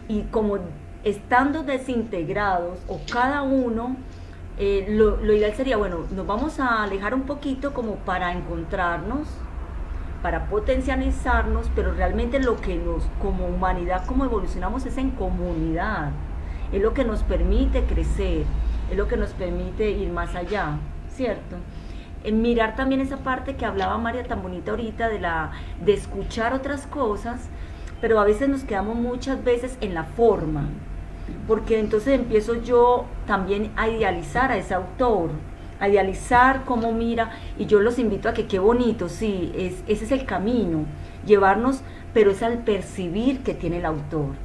Y como estando desintegrados, o cada uno, lo ideal sería, bueno, nos vamos a alejar un poquito como para encontrarnos, para potencializarnos, pero realmente lo que nos, como humanidad, como evolucionamos es en comunidad, es lo que nos permite crecer, es lo que nos permite ir más allá, ¿cierto? Mirar también esa parte que hablaba María tan bonita ahorita de escuchar otras cosas, pero a veces nos quedamos muchas veces en la forma, porque entonces empiezo yo también a idealizar a ese autor, a idealizar cómo mira, y yo los invito a que qué bonito, sí, ese es el camino, llevarnos, pero es al percibir que tiene el autor,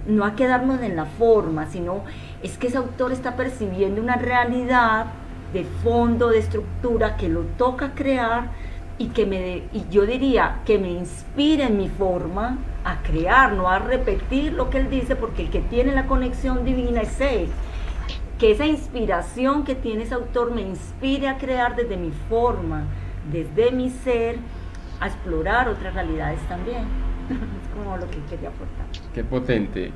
no a quedarnos en la forma, sino es que ese autor está percibiendo una realidad de fondo, de estructura, que lo toca crear y y yo diría que me inspire en mi forma a crear, no a repetir lo que él dice, porque el que tiene la conexión divina es él. Que esa inspiración que tiene ese autor me inspire a crear desde mi forma, desde mi ser, a explorar otras realidades también. Es como lo que quería aportar. Qué potente.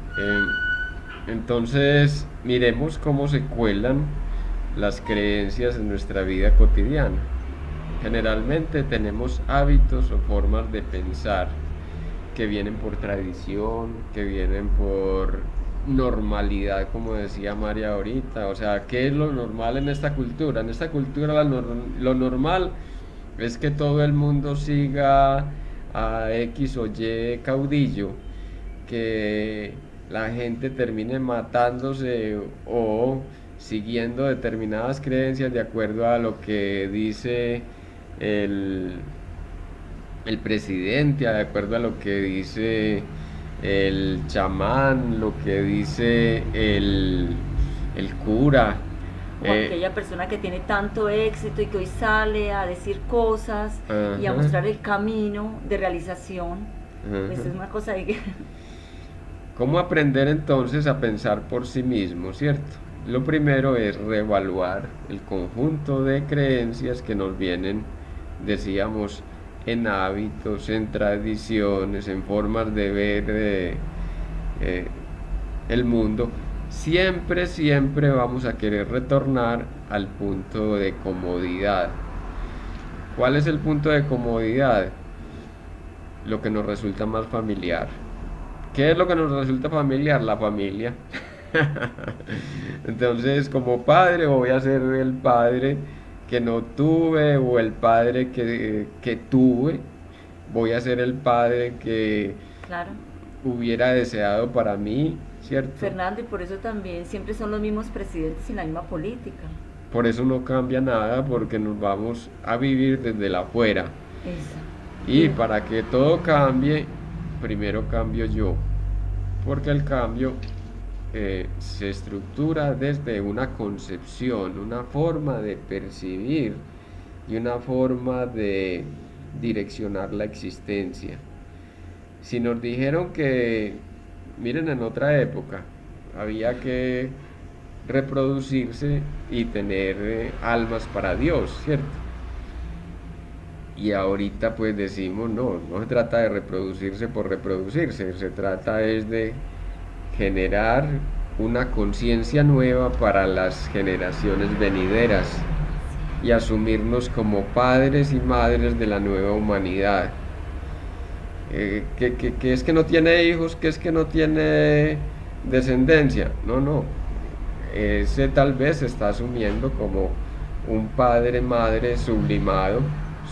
Entonces, miremos cómo se cuelan las creencias en nuestra vida cotidiana. Generalmente tenemos hábitos o formas de pensar que vienen por tradición, que vienen por normalidad, como decía María ahorita. O sea, ¿qué es lo normal en esta cultura? En esta cultura lo normal es que todo el mundo siga a X o Y caudillo, que la gente termine matándose o siguiendo determinadas creencias de acuerdo a lo que dice el, el presidente, de acuerdo a lo que dice el chamán, lo que dice el cura. O aquella persona que tiene tanto éxito y que hoy sale a decir cosas y a mostrar el camino de realización. Pues es una cosa de que... ¿Cómo aprender entonces a pensar por sí mismo, cierto? Lo primero es reevaluar el conjunto de creencias que nos vienen, decíamos, en hábitos, en tradiciones, en formas de ver el mundo. Siempre vamos a querer retornar al punto de comodidad. ¿Cuál es el punto de comodidad? Lo que nos resulta más familiar. ¿Qué es lo que nos resulta familiar? La familia. Entonces, como padre, voy a ser el padre que no tuve o el padre que tuve. Voy a ser el padre que claro. hubiera deseado para mí, ¿cierto? Fernando, y por eso también siempre son los mismos presidentes y la misma política. Por eso no cambia nada, porque nos vamos a vivir desde la afuera. Eso. Y para que todo cambie, primero cambio yo, porque el cambio se estructura desde una concepción, una forma de percibir y una forma de direccionar la existencia. Si nos dijeron que, miren, en otra época había que reproducirse y tener almas para Dios, ¿cierto? Y ahorita pues decimos, no se trata de reproducirse por reproducirse, se trata es de generar una conciencia nueva para las generaciones venideras y asumirnos como padres y madres de la nueva humanidad. Que es que no tiene hijos, que es que no tiene descendencia. No. Ese tal vez se está asumiendo como un padre, madre sublimado.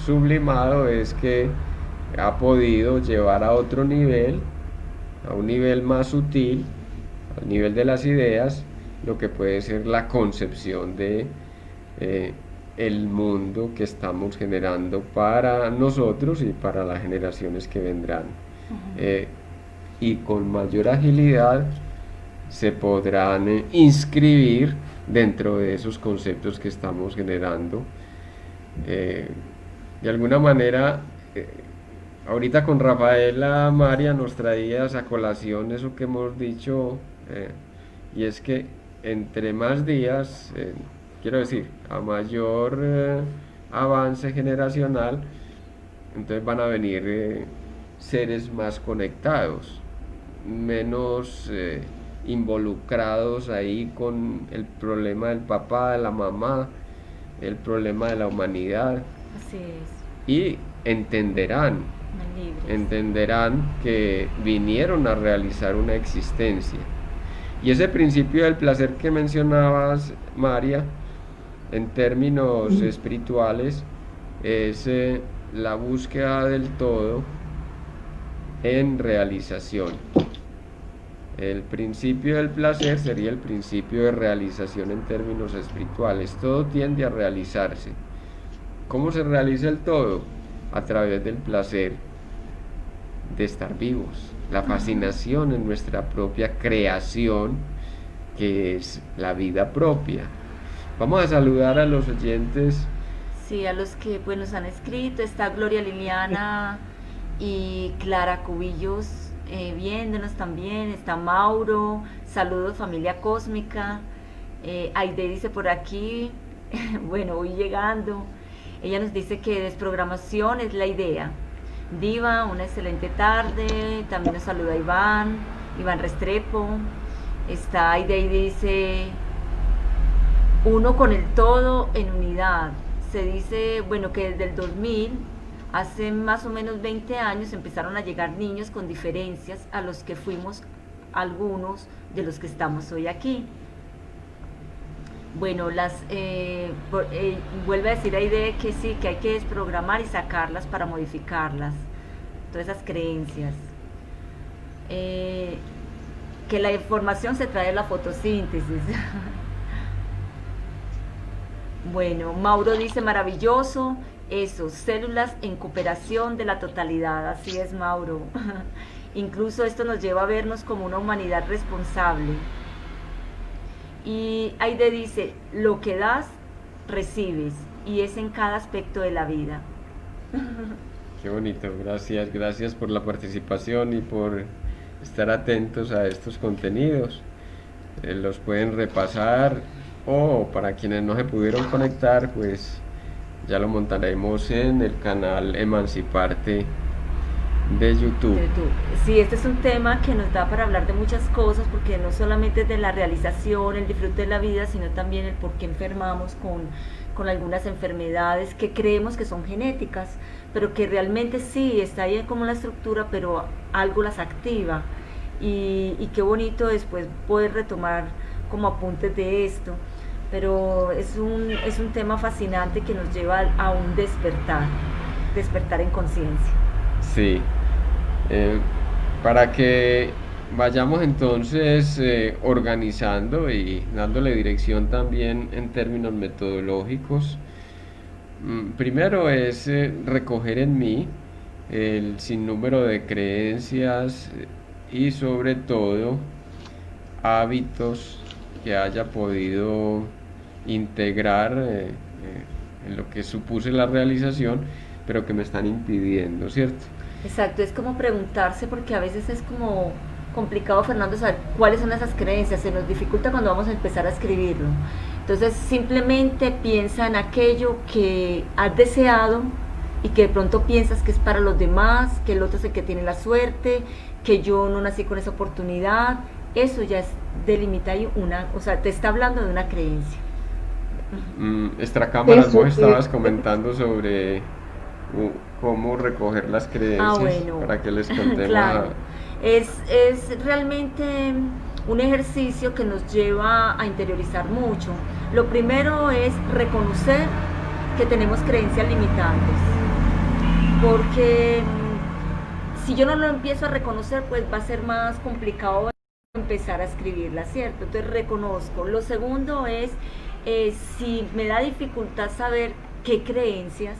Sublimado es que ha podido llevar a otro nivel, a un nivel más sutil, al nivel de las ideas, lo que puede ser la concepción de el mundo que estamos generando para nosotros y para las generaciones que vendrán. Y con mayor agilidad se podrán inscribir dentro de esos conceptos que estamos generando. De alguna manera, ahorita con Rafaela María nos traía a colación eso que hemos dicho, y es que entre más días, quiero decir, a mayor avance generacional, entonces van a venir seres más conectados, menos involucrados ahí con el problema del papá, de la mamá, el problema de la humanidad. Así es. Y entenderán, libres. entenderán que vinieron a realizar una existencia. Y ese principio del placer que mencionabas, María, en términos espirituales, es la búsqueda del todo en realización. El principio del placer sería el principio de realización en términos espirituales. Todo tiende a realizarse. ¿Cómo se realiza el todo? A través del placer de estar vivos, la fascinación en nuestra propia creación, que es la vida propia. Vamos a saludar a los oyentes. Sí, a los que pues nos han escrito. Está Gloria Liliana y Clara Cubillos viéndonos también. Está Mauro, saludos familia cósmica. Aide dice por aquí, bueno, voy llegando. Ella nos dice que desprogramación es la idea. Diva, una excelente tarde. También nos saluda Iván Restrepo. Está Aide y dice, uno con el todo en unidad. Se dice, bueno, que desde el 2000, hace más o menos 20 años, empezaron a llegar niños con diferencias a los que fuimos algunos de los que estamos hoy aquí. Bueno, vuelve a decir Aide que sí, que hay que desprogramar y sacarlas para modificarlas, todas esas creencias. Que la información se trae de la fotosíntesis. Bueno, Mauro dice maravilloso, eso, células en cooperación de la totalidad, así es Mauro. Incluso esto nos lleva a vernos como una humanidad responsable. Y Aide dice, lo que das, recibes, y es en cada aspecto de la vida. Qué bonito, gracias por la participación y por estar atentos a estos contenidos. Los pueden repasar, o para quienes no se pudieron conectar, pues ya lo montaremos en el canal Emanciparte de YouTube. Sí, este es un tema que nos da para hablar de muchas cosas, porque no solamente es de la realización, el disfrute de la vida, sino también el por qué enfermamos con algunas enfermedades que creemos que son genéticas, pero que realmente sí, está ahí como la estructura, pero algo las activa. Y qué bonito después poder retomar como apuntes de esto, pero es un tema fascinante que nos lleva a un despertar en conciencia. Sí, para que vayamos entonces organizando y dándole dirección también en términos metodológicos. Primero es recoger en mí el sinnúmero de creencias y sobre todo hábitos que haya podido integrar en lo que supuse la realización, pero que me están impidiendo, ¿cierto? Exacto, es como preguntarse, porque a veces es como complicado, Fernando, saber cuáles son esas creencias, se nos dificulta cuando vamos a empezar a escribirlo. Entonces simplemente piensa en aquello que has deseado y que de pronto piensas que es para los demás, que el otro es el que tiene la suerte, que yo no nací con esa oportunidad. Eso ya es delimita o sea, te está hablando de una creencia. Extra cámaras, vos estabas comentando sobre cómo recoger las creencias, bueno, para que les contemos. Claro. Es realmente un ejercicio que nos lleva a interiorizar mucho. Lo primero es reconocer que tenemos creencias limitantes, porque si yo no lo empiezo a reconocer, pues va a ser más complicado empezar a escribirla, ¿cierto? Entonces reconozco. Lo segundo es, si me da dificultad saber qué creencias,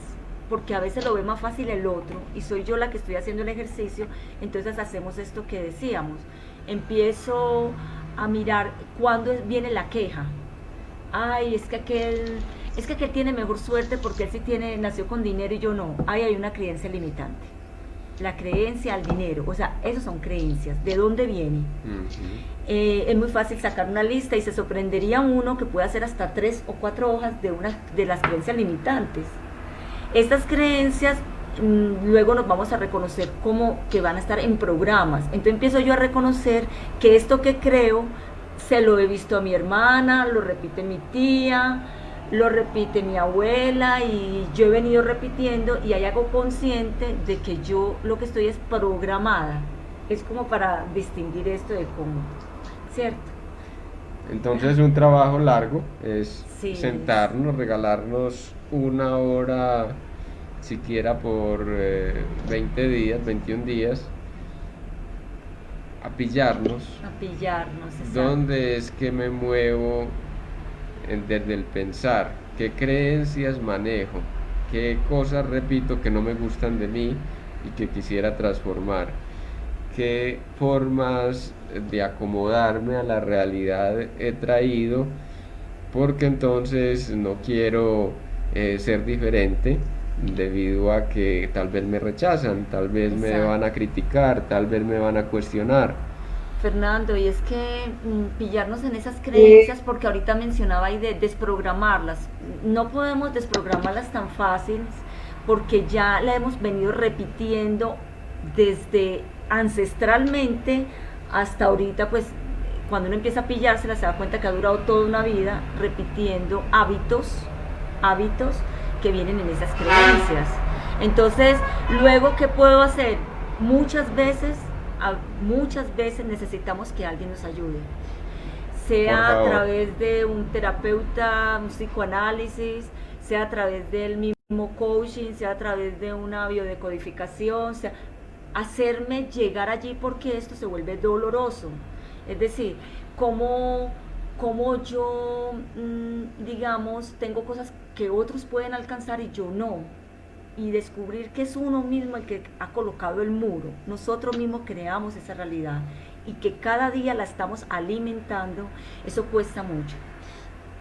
porque a veces lo ve más fácil el otro y soy yo la que estoy haciendo el ejercicio, entonces hacemos esto que decíamos. Empiezo a mirar cuándo viene la queja. Ay, es que aquel tiene mejor suerte porque él nació con dinero y yo no. Ay, hay una creencia limitante. La creencia al dinero, o sea, esas son creencias. ¿De dónde viene? Es muy fácil sacar una lista y se sorprendería uno que pueda hacer hasta 3 o 4 hojas de las creencias limitantes. Estas creencias luego nos vamos a reconocer como que van a estar en programas. Entonces empiezo yo a reconocer que esto que creo se lo he visto a mi hermana, lo repite mi tía, lo repite mi abuela y yo he venido repitiendo y ahí hago consciente de que yo lo que estoy es programada. Es como para distinguir esto de cómo, ¿cierto? Entonces un trabajo largo es Sí, sentarnos, regalarnos una hora, siquiera por 20 días, 21 días, a pillarnos a pillarnos, exacto. dónde es que me muevo desde el pensar, qué creencias manejo, qué cosas repito que no me gustan de mí y que quisiera transformar, qué formas de acomodarme a la realidad he traído, porque entonces no quiero ser diferente debido a que tal vez me rechazan, tal vez me van Exacto. a criticar, tal vez me van a cuestionar. Fernando, y es que pillarnos en esas Eh, creencias, porque ahorita mencionaba ahí de desprogramarlas, no podemos desprogramarlas tan fáciles porque ya la hemos venido repitiendo desde ancestralmente hasta ahorita, pues cuando uno empieza a pillársela se da cuenta que ha durado toda una vida repitiendo hábitos que vienen en esas creencias. Entonces, luego, ¿qué puedo hacer? Muchas veces, muchas veces necesitamos que alguien nos ayude, Por sea a favor. través de un terapeuta, un psicoanálisis, sea a través del mismo coaching, sea a través de una biodecodificación, sea hacerme llegar allí porque esto se vuelve doloroso. Es decir, cómo, cómo yo, digamos, tengo cosas que otros pueden alcanzar y yo no, y descubrir que es uno mismo el que ha colocado el muro. Nosotros mismos creamos esa realidad y que cada día la estamos alimentando, eso cuesta mucho.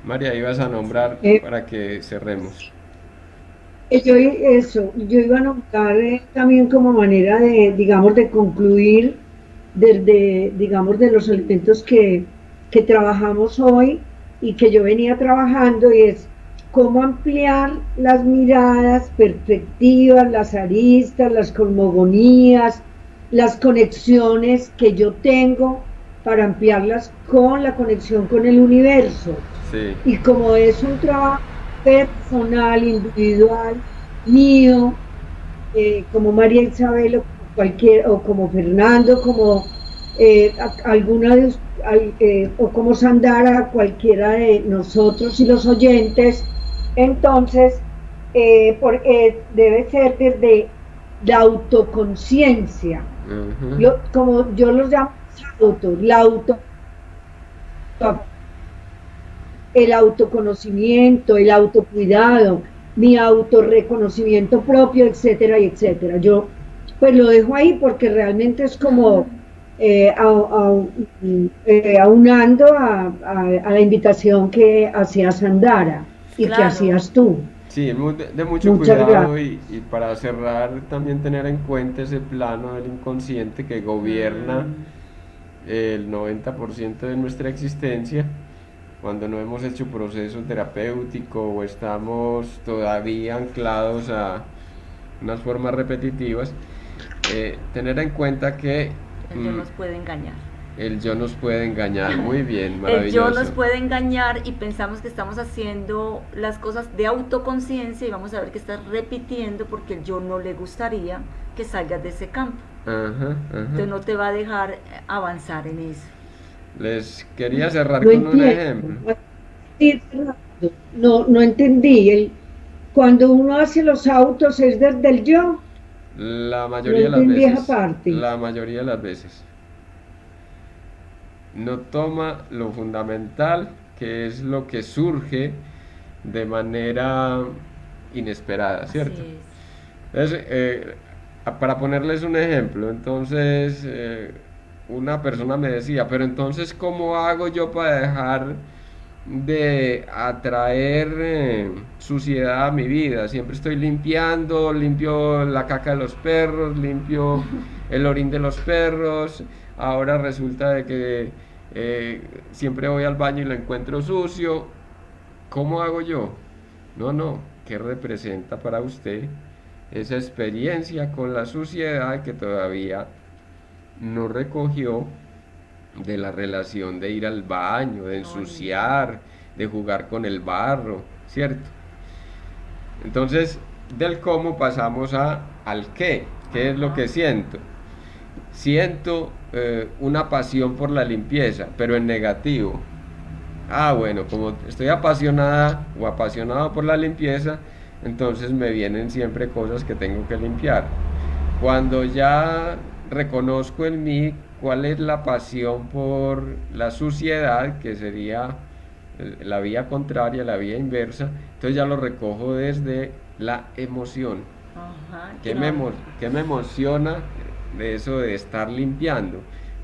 María, ibas a nombrar eh, para que cerremos. yo iba a nombrar también como manera de, digamos, de concluir desde, digamos, de los elementos que trabajamos hoy y que yo venía trabajando, y es cómo ampliar las miradas, perspectivas, las aristas, las cosmogonías, las conexiones que yo tengo para ampliarlas con la conexión con el universo. Sí. Y como es un trabajo personal, individual, mío, como María Isabel o como cualquier, o como Fernando, como alguna de o como Sandara, cualquiera de nosotros y los oyentes, entonces debe ser desde la autoconciencia, Ujú. como yo los llamo autos, el autoconocimiento, el autocuidado, mi autorreconocimiento propio, etcétera, y etcétera. Yo pues lo dejo ahí porque realmente es como aunando a la invitación que hacía Sandara y que Claro, hacías tú. Sí, es de mucho Muchas cuidado gracias. y para cerrar también tener en cuenta ese plano del inconsciente que gobierna mm, el 90% de nuestra existencia cuando no hemos hecho proceso terapéutico o estamos todavía anclados a unas formas repetitivas, tener en cuenta que el yo mm, nos puede engañar. el yo nos puede engañar. Muy bien, El yo nos maravilloso. puede engañar y pensamos que estamos haciendo las cosas de autoconciencia y vamos a ver que estás repitiendo porque el yo no le gustaría que salgas de ese campo. Ajá, ajá. Entonces no te va a dejar avanzar en eso. Les quería cerrar No con un entiendo. ejemplo. Sí, Fernando, no, no entendí. Cuando uno hace los autos es desde el yo. La No mayoría de las entendí esa veces, parte. la mayoría de las veces, no toma lo fundamental, que es lo que surge de manera inesperada, Así ¿cierto? es. Entonces, para ponerles un ejemplo, entonces una persona me decía, pero entonces, ¿cómo hago yo para dejar de atraer suciedad a mi vida? Siempre estoy limpiando, limpio la caca de los perros, limpio el orín de los perros, ahora resulta de que siempre voy al baño y lo encuentro sucio. ¿Cómo hago yo? No, no, ¿qué representa para usted esa experiencia con la suciedad que todavía no recogió de la relación de ir al baño, de Bonito. ensuciar, de jugar con el barro, ¿cierto? Entonces, del cómo pasamos al qué es lo que siento. Siento una pasión por la limpieza, pero en negativo. Ah, bueno, como estoy apasionada o apasionado por la limpieza, entonces me vienen siempre cosas que tengo que limpiar. Cuando ya reconozco en mí cuál es la pasión por la suciedad, que sería la vía contraria, la vía inversa, entonces ya lo recojo desde la emoción. Ajá, ¿Qué qué me emociona de eso de estar limpiando?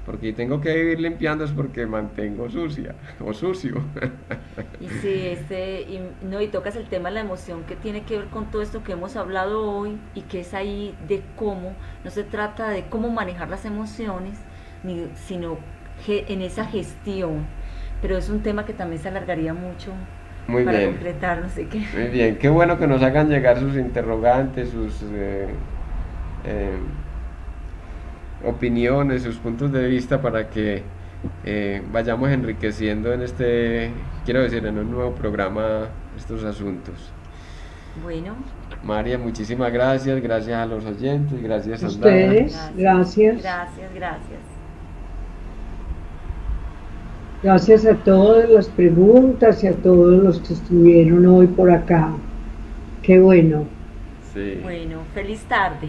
Porque tengo que vivir limpiando es porque mantengo sucia o sucio. Y sí, no, y tocas el tema de la emoción que tiene que ver con todo esto que hemos hablado hoy y que es ahí de cómo, no se trata de cómo manejar las emociones, sino en esa gestión. Pero es un tema que también se alargaría mucho Muy para bien, concretar, no sé qué. muy bien. Qué bueno que nos hagan llegar sus interrogantes, sus eh, opiniones, sus puntos de vista para que vayamos enriqueciendo en quiero decir, en un nuevo programa estos asuntos. Bueno, María, muchísimas gracias, gracias a los oyentes, gracias a Sandra. Ustedes, gracias. gracias, gracias. Gracias a todas las preguntas y a todos los que estuvieron hoy por acá. Qué bueno. Sí. Bueno, feliz tarde.